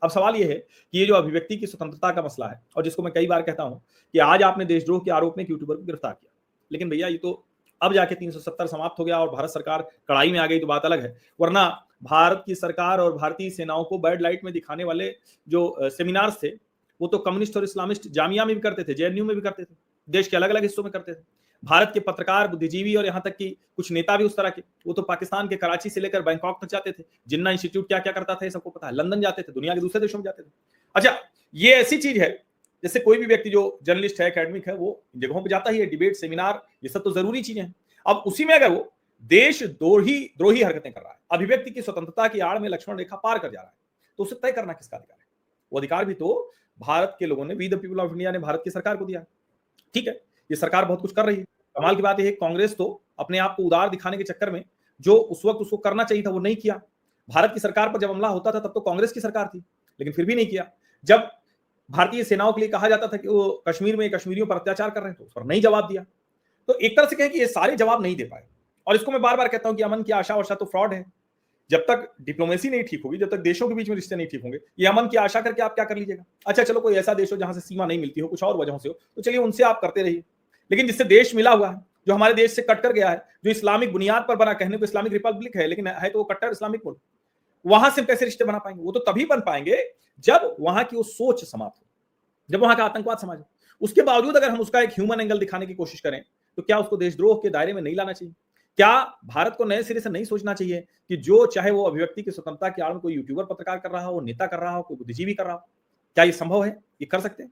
अब सवाल ये है कि ये जो अभिव्यक्ति की स्वतंत्रता का मसला है, और जिसको मैं कई बार कहता हूं कि आज आपने देशद्रोह के आरोप में एक यूट्यूबर को गिरफ्तार किया, लेकिन भैया ये तो अब जाके 370 समाप्त हो गया और भारत सरकार कड़ाई में आ गई तो बात अलग है। वरना भारत की सरकार और भारतीय सेनाओं को बैड लाइट में दिखाने वाले जो सेमिनार्स थे, वो तो कम्युनिस्ट और इस्लामिस्ट जामिया में भी करते थे, जेएनयू में भी करते थे, देश के अलग अलग हिस्सों में करते थे। भारत के पत्रकार, बुद्धिजीवी और यहाँ तक कि कुछ नेता भी उस तरह के, वो तो पाकिस्तान के कराची से लेकर बैंकॉक तक जाते थे। जिन्ना इंस्टीट्यूट क्या क्या करता था ये सबको पता है। लंदन जाते थे, दुनिया के दूसरे देशों में जाते थे। अच्छा, ये ऐसी चीज है जैसे कोई भी व्यक्ति जो जर्नलिस्ट है, एकेडमिक है, वो जगहों पर जाता ही है, डिबेट, सेमिनार, ये सब तो जरूरी चीजें हैं। अब उसी में अगर वो देशद्रोही हरकतें कर रहा है, अभिव्यक्ति की स्वतंत्रता की आड़ में लक्ष्मण रेखा पार कर जा रहा है, तो उसे तय करना किसका अधिकार है? वो अधिकार भी तो भारत के लोगों ने, we the people of India ने भारत की सरकार को दिया। ठीक है, ये सरकार बहुत कुछ कर रही है। कमाल की बात यह है, कांग्रेस तो अपने आप को उदार दिखाने के चक्कर में जो उस वक्त उसको करना चाहिए था वो नहीं किया। भारत की सरकार पर जब हमला होता था तब तो कांग्रेस की सरकार थी, लेकिन फिर भी नहीं किया। जब भारतीय सेनाओं के लिए कहा जाता था कि वो कश्मीर में कश्मीरियों पर अत्याचार कर रहे हैं, तो उस पर नहीं जवाब दिया। तो एक तरह से कहें कि ये सारे जवाब नहीं दे पाए। और इसको मैं बार बार कहता हूं कि अमन की आशा वर्षा तो फ्रॉड है। जब तक डिप्लोमेसी नहीं ठीक होगी, जब तक देशों के बीच में रिश्ते नहीं ठीक होंगे, ये अमन की आशा करके आप क्या कर लीजिएगा? अच्छा चलो, कोई ऐसा देश हो जहां से सीमा नहीं मिलती हो, कुछ और वजहों से हो, तो चलिए उनसे आप करते रहिए। लेकिन जिससे देश मिला हुआ है, जो हमारे देश से कट कर गया है, जो इस्लामिक बुनियाद पर बना, कहने को इस्लामिक रिपब्लिक है लेकिन है तो वो कट्टर इस्लामिक मुल्क, वहां से कैसे रिश्ते बना पाएंगे? वो तो तभी बन पाएंगे जब वहां की वो सोच समाप्त हो, जब वहां का आतंकवाद समाज हो। उसके बावजूद अगर हम उसका एक ह्यूमन एंगल दिखाने की कोशिश करें, तो क्या उसको देशद्रोह के दायरे में नहीं लाना चाहिए? क्या भारत को नए सिरे से नहीं सोचना चाहिए कि जो चाहे वो अभिव्यक्ति की स्वतंत्रता की आड़ में कोई यूट्यूबर पत्रकार कर रहा हो, नेता कर रहा हो, कोई बुद्धिजीवी कर रहा हो, क्या ये संभव है? ये कर सकते हैं?